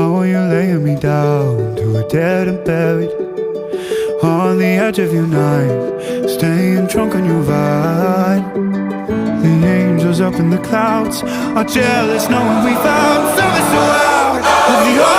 How are you laying me down to a dead and buried on the edge of your night, staying drunk on your vibe. The angels up in the clouds are jealous knowing we found something so out of the